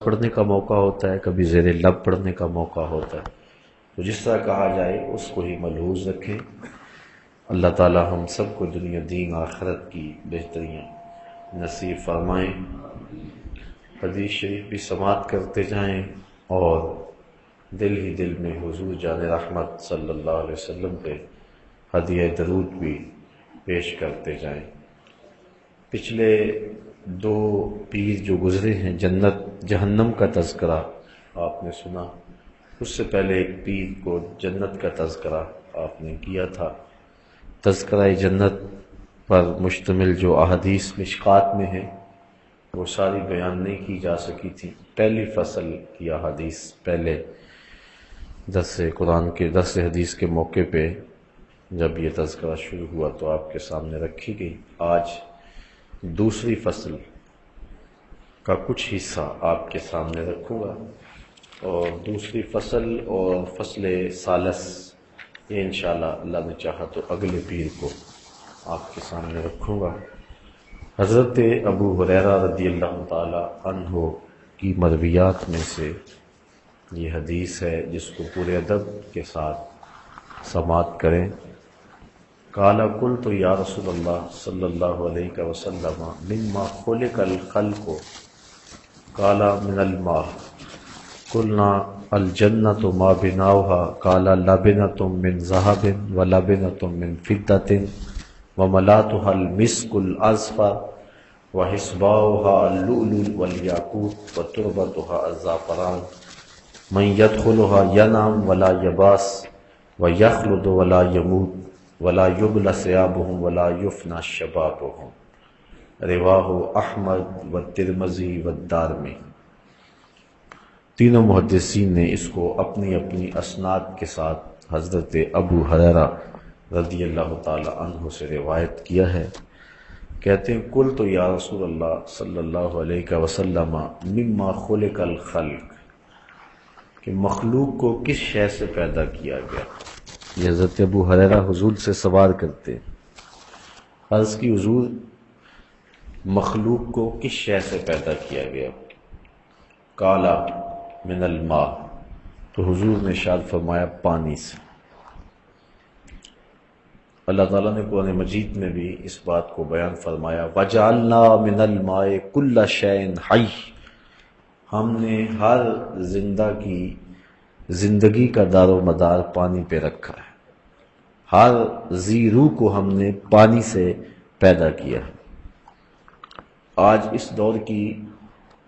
پڑھنے کا موقع ہوتا ہے، کبھی زیر لب پڑھنے کا موقع ہوتا ہے، تو جس طرح کہا جائے اس کو ہی ملحوظ رکھیں۔ اللہ تعالی ہم سب کو دنیا دین آخرت کی بہتریاں نصیب فرمائیں۔ حدیث شریف بھی سماعت کرتے جائیں اور دل ہی دل میں حضور جان رحمت صلی اللہ علیہ وسلم پہ ہدیہ درود بھی پیش کرتے جائیں۔ پچھلے دو پیر جو گزرے ہیں، جنت جہنم کا تذکرہ آپ نے سنا، اس سے پہلے ایک پیر کو جنت کا تذکرہ آپ نے کیا تھا۔ تذکرہ جنت پر مشتمل جو احادیث مشکات میں ہیں وہ ساری بیان نہیں کی جا سکی تھی۔ پہلی فصل کی احادیث پہلے درس قرآن کے درس حدیث کے موقع پہ جب یہ تذکرہ شروع ہوا تو آپ کے سامنے رکھی گئی۔ آج دوسری فصل کا کچھ حصہ آپ کے سامنے رکھوں گا، اور دوسری فصل اور فصل ثالث یہ انشاءاللہ اللہ نے چاہا تو اگلے پیر کو آپ کے سامنے رکھوں گا۔ حضرت ابو ہریرہ رضی اللہ تعالی عنہ کی مرویات میں سے یہ حدیث ہے جس کو پورے ادب کے ساتھ سماعت کریں۔ قال قلت یا رسول اللہ صلی اللہ علیہ وسلم مما خلق الخلق قال من الماء قلنا الجنۃ ما بناؤها قال لبنۃ من ذهب ولبنۃ من فضة وملاؤها المسك الأصفر وحصباؤها اللؤلؤ والياقوت وتربتها الزعفران من يدخلها ينام ولا يباس ويخلد ولا يموت ولا يبلى ثيابهم ولا يفنى شبابهم۔ رواہ احمد والترمذی والدارمی۔ تینوں محدثین نے اس کو اپنی اپنی اسناد کے ساتھ حضرت ابو ہریرہ رضی اللہ تعالی عنہ سے روایت کیا ہے۔ کہتے ہیں قلت یا رسول اللہ صلی اللہ علیہ وسلم مما خلق الخلق، کہ مخلوق کو کس شے سے پیدا کیا گیا۔ یہ حضرت ابو ہریرہ حضور سے سوال کرتے، عرض کی حضور مخلوق کو کس شے سے پیدا کیا گیا؟ قال من الماء، تو حضور نے ارشاد فرمایا پانی سے۔ اللہ تعالیٰ نے قرآن مجید میں بھی اس بات کو بیان فرمایا وَجَعَلْنَا مِنَ الْمَاءِ كُلَّ شَيْءٍ حَيٍّ، ہم نے ہر زندہ کی زندگی کا دار و مدار پانی پہ رکھا ہے، ہر ذی روح کو ہم نے پانی سے پیدا کیا ہے۔ آج اس دور کی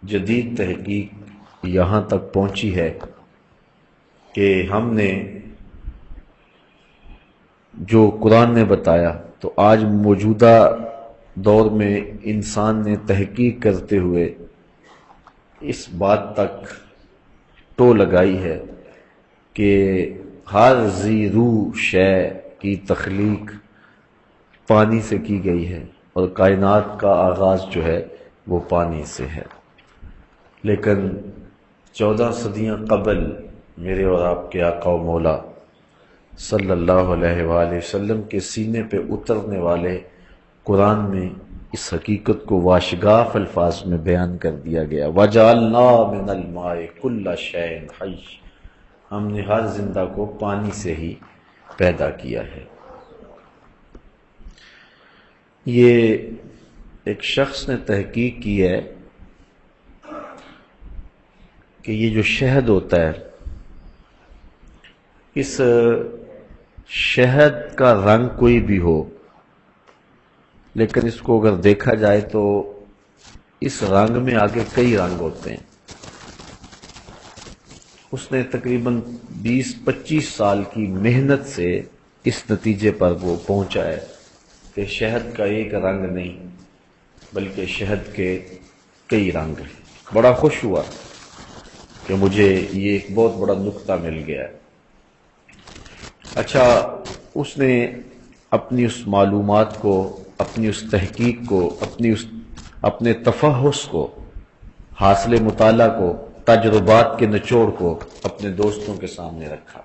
جدید تحقیق یہاں تک پہنچی ہے کہ ہم نے جو قرآن نے بتایا تو آج موجودہ دور میں انسان نے تحقیق کرتے ہوئے اس بات تک ٹو لگائی ہے کہ ہر ذی روح شے کی تخلیق پانی سے کی گئی ہے، اور کائنات کا آغاز جو ہے وہ پانی سے ہے۔ لیکن 14 صدیاں قبل میرے اور آپ کے آقا و مولا صلی اللہ علیہ وآلہ وسلم کے سینے پہ اترنے والے قرآن میں اس حقیقت کو واشگاف الفاظ میں بیان کر دیا گیا وَجَعَلْنَا مِنَ الْمَاءِ كُلَّ شَيْءٍ حَيٍّ، ہم نے ہر زندہ کو پانی سے ہی پیدا کیا ہے۔ یہ ایک شخص نے تحقیق کی ہے کہ یہ جو شہد ہوتا ہے، اس شہد کا رنگ کوئی بھی ہو، لیکن اس کو اگر دیکھا جائے تو اس رنگ میں آگے کئی رنگ ہوتے ہیں۔ اس نے تقریباً 20-25 سال کی محنت سے اس نتیجے پر وہ پہنچا ہے کہ شہد کا ایک رنگ نہیں بلکہ شہد کے کئی رنگ ہیں۔ بڑا خوش ہوا کہ مجھے یہ ایک بہت بڑا نقطہ مل گیا ہے۔ اچھا، اس نے اپنی اس معلومات کو، اپنی اس تحقیق کو، اپنے تفحص کو، حاصل مطالعہ کو، تجربات کے نچوڑ کو اپنے دوستوں کے سامنے رکھا۔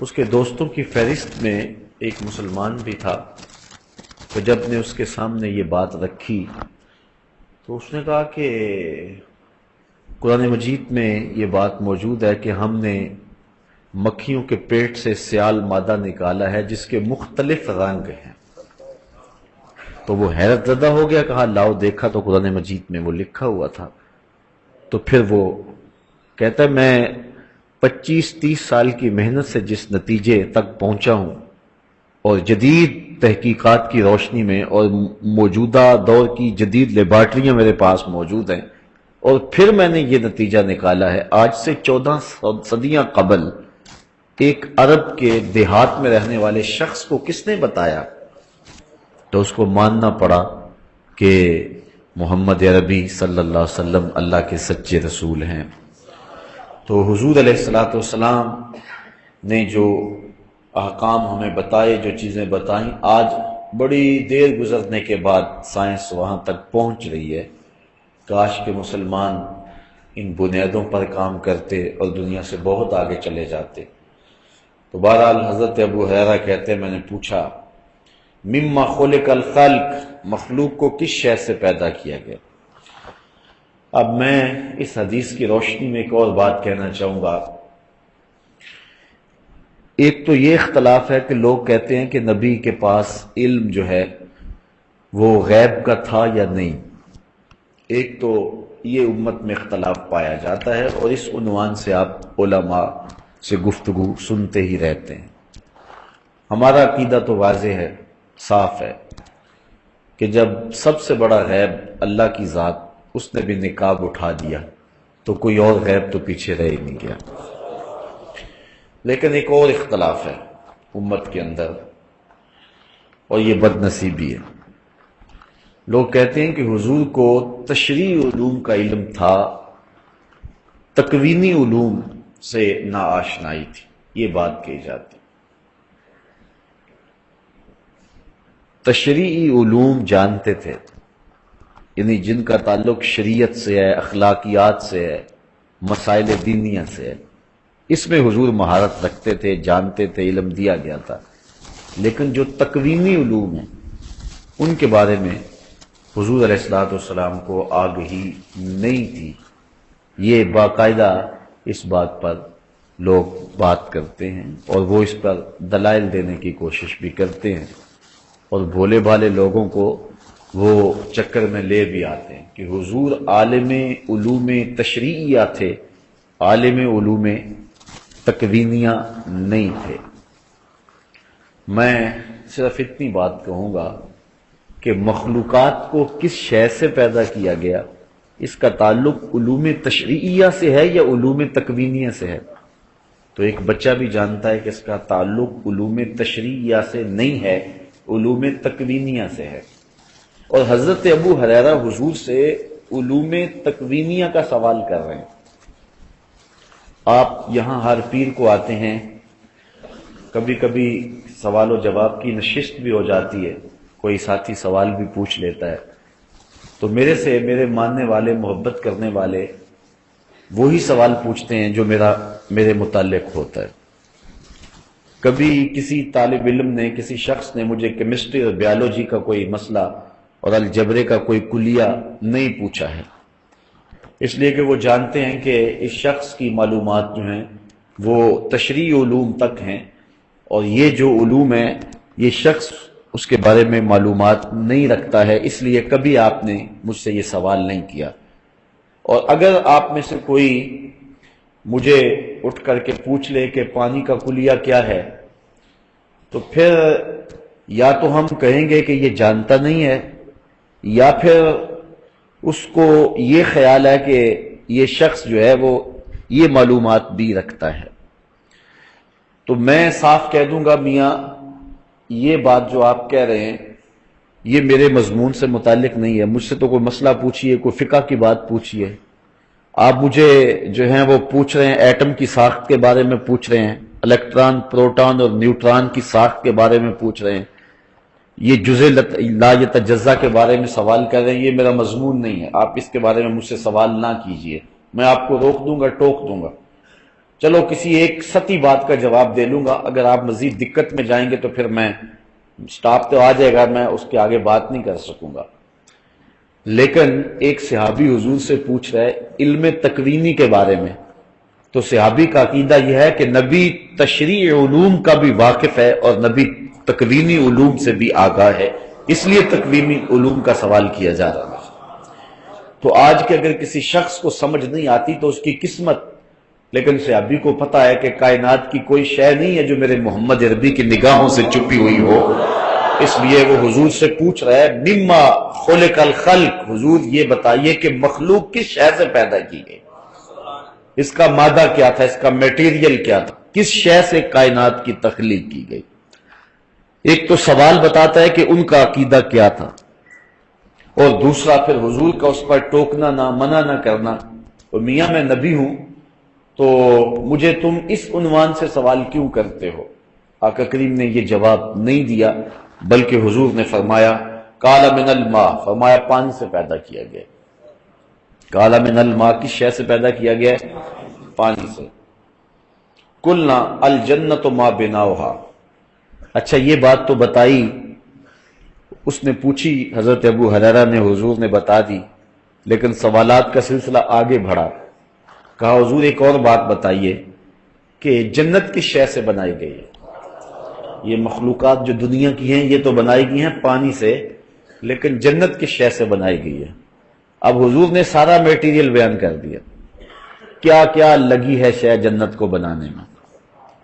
اس کے دوستوں کی فہرست میں ایک مسلمان بھی تھا، تو جب نے اس کے سامنے یہ بات رکھی تو اس نے کہا کہ قرآن مجید میں یہ بات موجود ہے کہ ہم نے مکھیوں کے پیٹ سے سیال مادہ نکالا ہے جس کے مختلف رنگ ہیں۔ تو وہ حیرت زدہ ہو گیا، کہا لاؤ دیکھا تو قرآن مجید میں وہ لکھا ہوا تھا۔ تو پھر وہ کہتا ہے میں 25-30 سال کی محنت سے جس نتیجے تک پہنچا ہوں اور جدید تحقیقات کی روشنی میں اور موجودہ دور کی جدید لیبارٹریاں میرے پاس موجود ہیں، اور پھر میں نے یہ نتیجہ نکالا ہے۔ آج سے 14 صدیاں قبل ایک عرب کے دیہات میں رہنے والے شخص کو کس نے بتایا؟ تو اس کو ماننا پڑا کہ محمد عربی صلی اللہ علیہ وسلم اللہ کے سچے رسول ہیں۔ تو حضور علیہ الصلوۃ والسلام نے جو احکام ہمیں بتائے، جو چیزیں بتائیں، آج بڑی دیر گزرنے کے بعد سائنس وہاں تک پہنچ رہی ہے۔ کاش کہ مسلمان ان بنیادوں پر کام کرتے اور دنیا سے بہت آگے چلے جاتے۔ تو بہرحال حضرت ابو ہریرہ کہتے ہیں میں نے پوچھا مما خلق الخلق، مخلوق کو کس شے سے پیدا کیا گیا؟ اب میں اس حدیث کی روشنی میں ایک اور بات کہنا چاہوں گا۔ ایک تو یہ اختلاف ہے کہ لوگ کہتے ہیں کہ نبی کے پاس علم جو ہے وہ غیب کا تھا یا نہیں۔ ایک تو یہ امت میں اختلاف پایا جاتا ہے اور اس عنوان سے آپ علماء سے گفتگو سنتے ہی رہتے ہیں۔ ہمارا عقیدہ تو واضح ہے، صاف ہے کہ جب سب سے بڑا غیب اللہ کی ذات، اس نے بھی نقاب اٹھا دیا تو کوئی اور غیب تو پیچھے رہ ہی نہیں گیا۔ لیکن ایک اور اختلاف ہے امت کے اندر، اور یہ بد نصیبی ہے۔ لوگ کہتے ہیں کہ حضور کو تشریعی علوم کا علم تھا، تکوینی علوم سے ناآشنائی تھی، یہ بات کہی جاتی۔ تشریعی علوم جانتے تھے، یعنی جن کا تعلق شریعت سے ہے، اخلاقیات سے ہے، مسائل دینیہ سے ہے، اس میں حضور مہارت رکھتے تھے، جانتے تھے، علم دیا گیا تھا۔ لیکن جو تکوینی علوم ہیں ان کے بارے میں حضور علیہ الصلوۃ والسلام کو آگہی نہیں تھی۔ یہ باقاعدہ اس بات پر لوگ بات کرتے ہیں اور وہ اس پر دلائل دینے کی کوشش بھی کرتے ہیں، اور بھولے بھالے لوگوں کو وہ چکر میں لے بھی آتے ہیں کہ حضور عالم علوم تشریعیہ تھے، عالم علوم تکوینیہ نہیں تھے۔ میں صرف اتنی بات کہوں گا کہ مخلوقات کو کس شے سے پیدا کیا گیا، اس کا تعلق علوم تشریعیہ سے ہے یا علوم تکوینیہ سے ہے؟ تو ایک بچہ بھی جانتا ہے کہ اس کا تعلق علوم تشریعیہ سے نہیں ہے، علوم تکوینیہ سے ہے۔ اور حضرت ابو ہریرہ حضور سے علوم تکوینیہ کا سوال کر رہے ہیں۔ آپ یہاں ہر پیر کو آتے ہیں، کبھی کبھی سوال و جواب کی نشست بھی ہو جاتی ہے، کوئی ساتھی سوال بھی پوچھ لیتا ہے، تو میرے سے میرے ماننے والے، محبت کرنے والے وہی سوال پوچھتے ہیں جو میرے متعلق ہوتا ہے۔ کبھی کسی طالب علم نے، کسی شخص نے مجھے کیمسٹری اور بیالوجی کا کوئی مسئلہ اور الجبرے کا کوئی کلیہ نہیں پوچھا ہے، اس لیے کہ وہ جانتے ہیں کہ اس شخص کی معلومات جو ہیں وہ تشریعی علوم تک ہیں، اور یہ جو علوم ہیں یہ شخص اس کے بارے میں معلومات نہیں رکھتا ہے، اس لیے کبھی آپ نے مجھ سے یہ سوال نہیں کیا۔ اور اگر آپ میں سے کوئی مجھے اٹھ کر کے پوچھ لے کہ پانی کا کلیہ کیا ہے، تو پھر یا تو ہم کہیں گے کہ یہ جانتا نہیں ہے، یا پھر اس کو یہ خیال ہے کہ یہ شخص جو ہے وہ یہ معلومات بھی رکھتا ہے۔ تو میں صاف کہہ دوں گا میاں، یہ بات جو آپ کہہ رہے ہیں یہ میرے مضمون سے متعلق نہیں ہے۔ مجھ سے تو کوئی مسئلہ پوچھیے، کوئی فقہ کی بات پوچھیے۔ آپ مجھے جو ہیں وہ پوچھ رہے ہیں ایٹم کی ساخت کے بارے میں پوچھ رہے ہیں، الیکٹران، پروٹون اور نیوٹران کی ساخت کے بارے میں پوچھ رہے ہیں، یہ جزء لا یتجزا کے بارے میں سوال کر رہے ہیں، یہ میرا مضمون نہیں ہے، آپ اس کے بارے میں مجھ سے سوال نہ کیجئے، میں آپ کو روک دوں گا، ٹوک دوں گا۔ چلو کسی ایک سطحی بات کا جواب دے لوں گا، اگر آپ مزید دقت میں جائیں گے تو پھر میں سٹاپ تو آ جائے گا، میں اس کے آگے بات نہیں کر سکوں گا۔ لیکن ایک صحابی حضور سے پوچھ رہا ہے علم تکوینی کے بارے میں، تو صحابی کا عقیدہ یہ ہے کہ نبی تشریع علوم کا بھی واقف ہے اور نبی تکوینی علوم سے بھی آگاہ ہے، اس لیے تکوینی علوم کا سوال کیا جا رہا ہے۔ تو آج کے اگر کسی شخص کو سمجھ نہیں آتی تو اس کی قسمت، لیکن صحابی کو پتا ہے کہ کائنات کی کوئی شے نہیں ہے جو میرے محمد عربی کی نگاہوں سے چھپی ہوئی ہو، اس لیے وہ حضور سے پوچھ رہا ہے مما خلق الخلق، حضور یہ بتائیے کہ مخلوق کس شے سے پیدا کی گئی، اس کا مادہ کیا تھا، اس کا میٹیریل کیا تھا، کس شے سے کائنات کی تخلیق کی گئی۔ ایک تو سوال بتاتا ہے کہ ان کا عقیدہ کیا تھا، اور دوسرا پھر حضور کا اس پر ٹوکنا نہ، منع نہ کرنا۔ اور میاں میں نبی ہوں تو مجھے تم اس عنوان سے سوال کیوں کرتے ہو؟ آقا کریم نے یہ جواب نہیں دیا، بلکہ حضور نے فرمایا قال من الماء، فرمایا پانی سے پیدا کیا گیا۔ قال من الماء کس شے سے پیدا کیا گیا ہے؟ پانی سے۔ قلنا الجنت ما بناؤها، اچھا یہ بات تو بتائی، اس نے پوچھی حضرت ابو ہریرہ نے، حضور نے بتا دی، لیکن سوالات کا سلسلہ آگے بڑھا۔ کہا حضور ایک اور بات بتائیے کہ جنت کس شے سے بنائی گئی ہے؟ یہ مخلوقات جو دنیا کی ہیں یہ تو بنائی گئی ہیں پانی سے، لیکن جنت کس شے سے بنائی گئی ہے؟ اب حضور نے سارا میٹیریل بیان کر دیا، کیا کیا لگی ہے شے جنت کو بنانے میں۔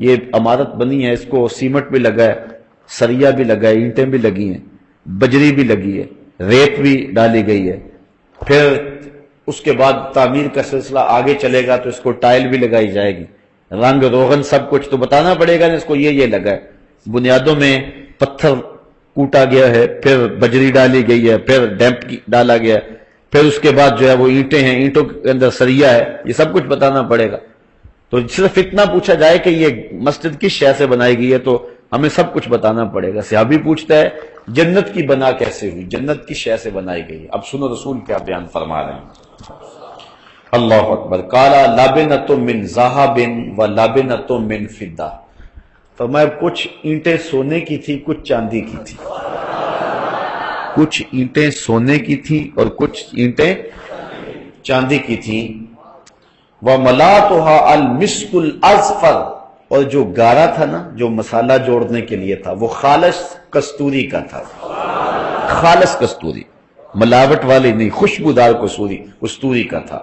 یہ عمارت بنی ہے، اس کو سیمنٹ بھی لگا ہے، سریا بھی لگا ہے، اینٹیں بھی لگی ہیں، بجری بھی لگی ہے، ریت بھی ڈالی گئی ہے، پھر اس کے بعد تعمیر کا سلسلہ آگے چلے گا تو اس کو ٹائل بھی لگائی جائے گی، رنگ روغن سب کچھ تو بتانا پڑے گا نا، اس کو یہ لگا ہے۔ بنیادوں میں پتھر کوٹا گیا ہے، پھر بجری ڈالی گئی ہے، پھر ڈیمپ ڈالا گیا ہے، پھر اس کے بعد جو ہے وہ اینٹیں ہیں، اینٹوں کے اندر سریا ہے، یہ سب کچھ بتانا پڑے گا۔ تو صرف اتنا پوچھا جائے کہ یہ مسجد کس شے سے بنائی گئی ہے تو ہمیں سب کچھ بتانا پڑے گا۔ صحابی پوچھتا ہے جنت کی بنا کیسے ہوئی، جنت کس شے سے بنائی گئی ہے؟ اب سنو رسول کیا بیان فرما رہے ہیں۔ اللہ اکبر۔ قال لابنۃ من ذهب ولابنۃ من فضہ، فرمایا کچھ اینٹیں سونے کی تھی، کچھ چاندی کی تھی، کچھ اینٹیں سونے کی تھی اور کچھ اینٹیں چاندی کی تھی۔ وَمَلَاتُهَا الْمِسْكُ الْأَزْفَرُ، اور جو گارا تھا نا، جو مسالہ جوڑنے کے لیے تھا، وہ خالص کستوری کا تھا، خالص کستوری، ملاوٹ والی نہیں، خوشبودار کستوری کا تھا۔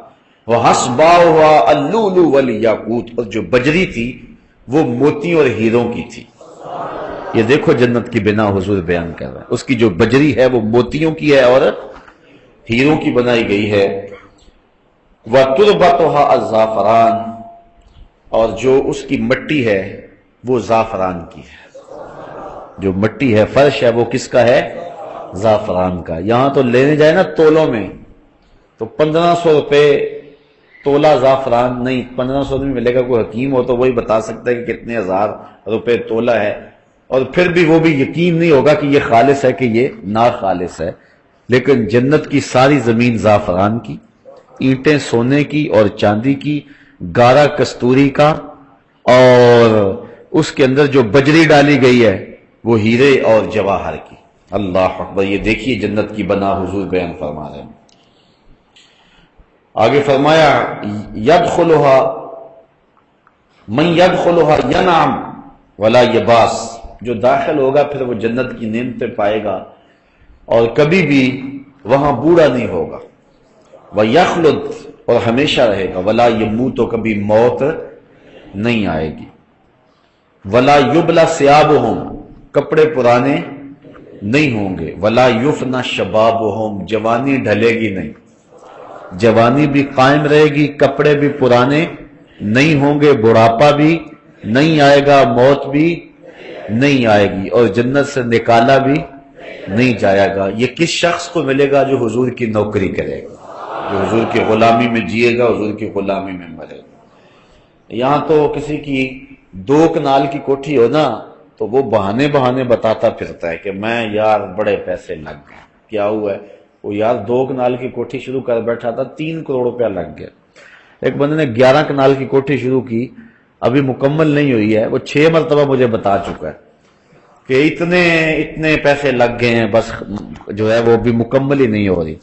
وَحَسْبَاؤُهَا اللُّؤْلُؤُ وَالْيَاقُوتُ، اور جو بجری تھی وہ موتی اور ہیروں کی تھی۔ یہ دیکھو جنت کی بنا حضور بیان کر رہا ہے، اس کی جو بجری ہے وہ موتیوں کی ہے اور ہیروں کی بنائی گئی ہے۔ وَتُرْبَتُهَا الزَّعْفَرَانُ، اور جو اس کی مٹی ہے وہ زعفران کی ہے، جو مٹی ہے، فرش ہے، وہ کس کا ہے؟ زعفران کا۔ یہاں تو لینے جائے نا تولوں میں تو 1500 روپے تولہ زعفران، نہیں 1500 میں ملے گا، کوئی حکیم ہو تو وہی بتا سکتا ہے کہ کتنے ہزار روپے تولہ ہے، اور پھر بھی وہ بھی یقین نہیں ہوگا کہ یہ خالص ہے کہ یہ ناخالص ہے۔ لیکن جنت کی ساری زمین زعفران کی، اینٹیں سونے کی اور چاندی کی، گارا کستوری کا، اور اس کے اندر جو بجری ڈالی گئی ہے وہ ہیرے اور جواہر کی۔ اللہ اکبر۔ یہ دیکھیے جنت کی بنا حضور بیان فرما رہے ہیں۔ آگے فرمایا یدخلها من یدخلها ینعم ولا یباس، جو داخل ہوگا پھر وہ جنت کی نعمتیں پائے گا اور کبھی بھی وہاں بوڑھا نہیں ہوگا۔ وَيَخْلُدْ، اور ہمیشہ رہے گا۔ وَلَا يَمُوتُ، تو کبھی موت نہیں آئے گی۔ وَلَا يُبْلَى ثِيَابُهُمْ، کپڑے پرانے نہیں ہوں گے۔ وَلَا يُفْنَى شَبَابُهُمْ، جوانی ڈھلے گی نہیں، جوانی بھی قائم رہے گی، کپڑے بھی پرانے نہیں ہوں گے، بڑھاپا بھی نہیں آئے گا، موت بھی نہیں آئے گی، اور جنت سے نکالا بھی نہیں جائے گا۔ یہ کس شخص کو ملے گا؟ جو حضور کی نوکری کرے گا، جو حضور کی غلامی میں جیے گا، حضور کی غلامی میں مرے گا۔ یہاں تو کسی کی 2 کنال کی کوٹھی ہو نا تو وہ بہانے بتاتا پھرتا ہے کہ میں یار بڑے پیسے لگ گئے۔ کیا ہوا ہے؟ وہ یار 2 کنال کی کوٹھی شروع کر بیٹھا تھا، 3 کروڑ روپیہ لگ گیا۔ ایک بندے نے 11 کنال کی کوٹھی شروع کی، ابھی مکمل نہیں ہوئی ہے، وہ 6 مرتبہ مجھے بتا چکا ہے کہ اتنے پیسے لگ گئے ہیں، بس جو ہے وہ بھی مکمل ہی نہیں ہو رہی۔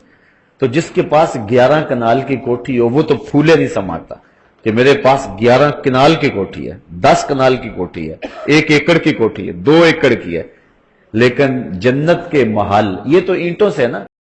تو جس کے پاس 11 کنال کی کوٹھی ہو وہ تو پھولے نہیں سماتا کہ میرے پاس 11 کنال کی کوٹھی ہے، 10 کنال کی کوٹھی ہے، 1 ایکڑ کی کوٹھی ہے، 2 ایکڑ کی ہے، لیکن جنت کے محل یہ تو اینٹوں سے ہے نا.